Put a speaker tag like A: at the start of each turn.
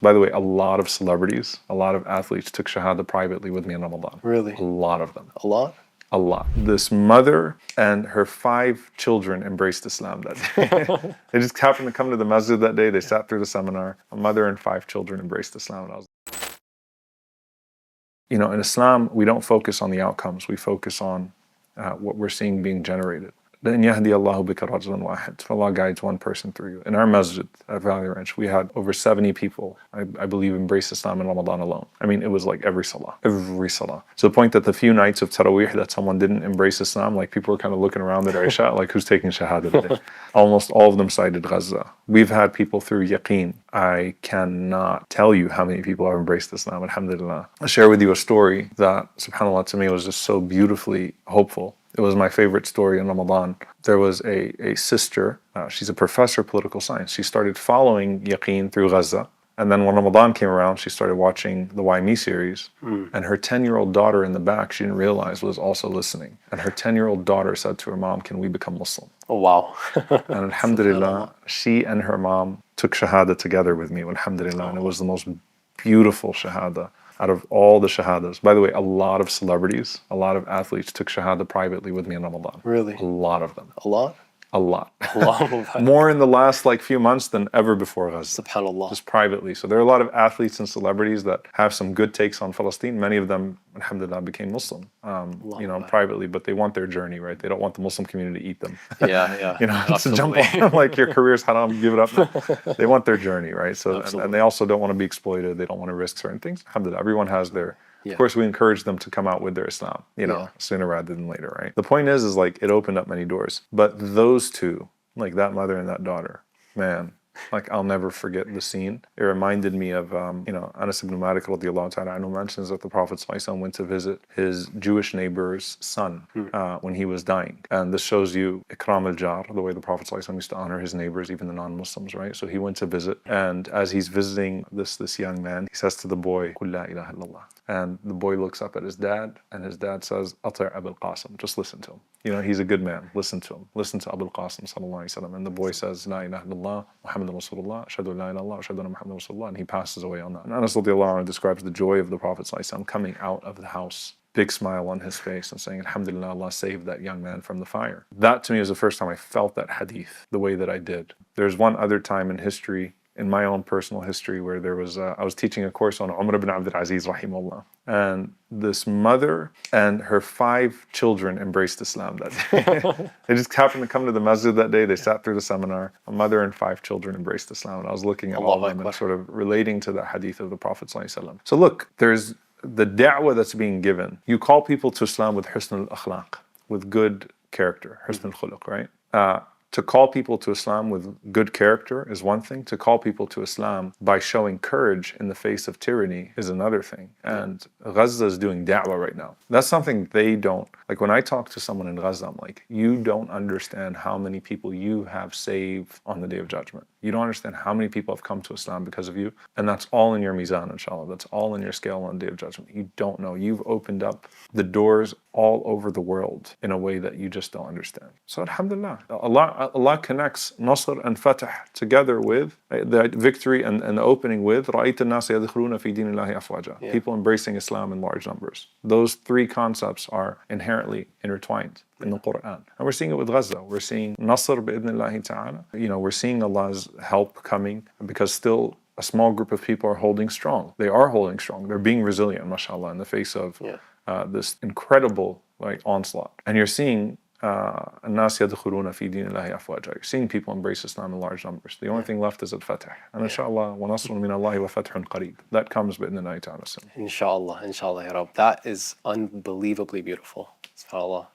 A: By the way, a lot of celebrities, a lot of athletes took Shahada privately with me in Ramadan.
B: Really?
A: A lot of them.
B: A lot?
A: A lot. This mother and her 5 children embraced Islam that day. They just happened to come to the masjid that day. They sat through the seminar. A mother and 5 children embraced Islam. And I was, in Islam, we don't focus on the outcomes. We focus on what we're seeing being generated. لَإِنْ يَهْدِيَ اللَّهُ بِكَ رَجُلًا وَاحِدًا. If Allah guides one person through you. In our masjid at Valley Ranch, we had over 70 people, I believe, embrace Islam in Ramadan alone. I mean, it was like every salah. To the point that the few nights of Taraweeh that someone didn't embrace Islam, like people were kind of looking around at Isha, like who's taking Shahada today? Almost all of them cited Gaza. We've had people through Yaqeen. I cannot tell you how many people have embraced Islam, alhamdulillah. I'll share with you a story that, subhanAllah, to me was just so beautifully hopeful. It was my favorite story in Ramadan. There was a sister, she's a professor of political science. She started following Yaqeen through Gaza. And then when Ramadan came around, she started watching the YME series. And her 10-year-old daughter in the back, she didn't realize, was also listening. And her 10-year-old daughter said to her mom, "Can we become Muslim?"
B: Oh, wow.
A: And alhamdulillah, she and her mom took Shahada together with me, alhamdulillah. And it was the most beautiful Shahada out of all the Shahadas. By the way, a lot of celebrities, a lot of athletes took Shahada privately with me in Ramadan.
B: Really?
A: A lot of them.
B: A lot?
A: A lot.
B: Allah.
A: More in the last few months than ever before Gaza.
B: SubhanAllah.
A: Just privately. So there are a lot of athletes and celebrities that have some good takes on Palestine. Many of them, alhamdulillah, became Muslim, privately, but they want their journey, right? They don't want the Muslim community to eat them.
B: Yeah.
A: To jump on like your career's haram, give it up. They want their journey, right? So and they also don't want to be exploited. They don't want to risk certain things. Alhamdulillah, everyone has their. Of course, we encourage them to come out with their Islam, sooner rather than later, right? The point is like it opened up many doors. But those two, like that mother and that daughter, man, like I'll never forget the scene. It reminded me of, Anas ibn Malik radiallahu ta'ala anhu mentions that the Prophet ﷺ went to visit his Jewish neighbor's son when he was dying. And this shows you ikram al-jar, the way the Prophet ﷺ used to honor his neighbors, even the non-Muslims, right? So he went to visit, and as he's visiting this young man, he says to the boy, "Qul la ilaha illallah." And the boy looks up at his dad, and his dad says, "Ati' Abul Qasim." Just listen to him. He's a good man. Listen to him. Listen to Abul Qasim sallallahu alaihi wasallam. And the boy says, "La ilaha illallah, Muhammad Rasulullah, ashhadu la ilaha illallah, ashhadu anna Muhammad Rasulullah," and he passes away on that. And Anas radiallahu anhu describes the joy of the Prophet sallallahu alaihi wasallam coming out of the house, big smile on his face, and saying, "Alhamdulillah, Allah saved that young man from the fire." That to me was the first time I felt that hadith the way that I did. There's one other time in history, in my own personal history, where there was I was teaching a course on Umar ibn Abdul Aziz rahimahullah, and this mother and her 5 children embraced Islam that day. They just happened to come to the masjid that day. They sat through the seminar. A mother and 5 children embraced Islam, and I was looking at all of them and sort of relating to the hadith of the Prophet ﷺ. So look, there's the da'wah that's being given. You call people to Islam with husn al-akhlaq, with good character, husn al-khuluq, right? To call people to Islam with good character is one thing. To call people to Islam by showing courage in the face of tyranny is another thing. And Gaza is doing da'wah right now. That's something they don't. Like when I talk to someone in Gaza, I'm like, you don't understand how many people you have saved on the Day of Judgment. You don't understand how many people have come to Islam because of you. And that's all in your mizan, inshallah. That's all in your scale on the Day of Judgment. You don't know. You've opened up the doors all over the world in a way that you just don't understand. So alhamdulillah, Allah connects Nasr and Fatah together with the victory and the opening with رَأَيْتَ النَّاسَ يَدْخُلُونَ فِي دِينِ اللَّهِ أَفْوَاجًا. People embracing Islam in large numbers. Those 3 concepts are inherently intertwined in the Quran. And we're seeing it with Gaza. We're seeing Nasr bi'idhnillahi ta'ala. We're seeing Allah's help coming because still a small group of people are holding strong. They are holding strong. They're being resilient, mashallah, in the face of this incredible onslaught. And you're seeing الناس يدخلون في دين الله أفواجا. You're seeing people embrace Islam in large numbers. The only thing left is al-Fatah. And inshallah, وَنَصْرٌ مِّنَ اللَّهِ وَفَتْحٌ قَرِيبٌ. That comes بإذن الله تعالى.
B: Inshallah, ya Rab. That is unbelievably beautiful. SubhanAllah.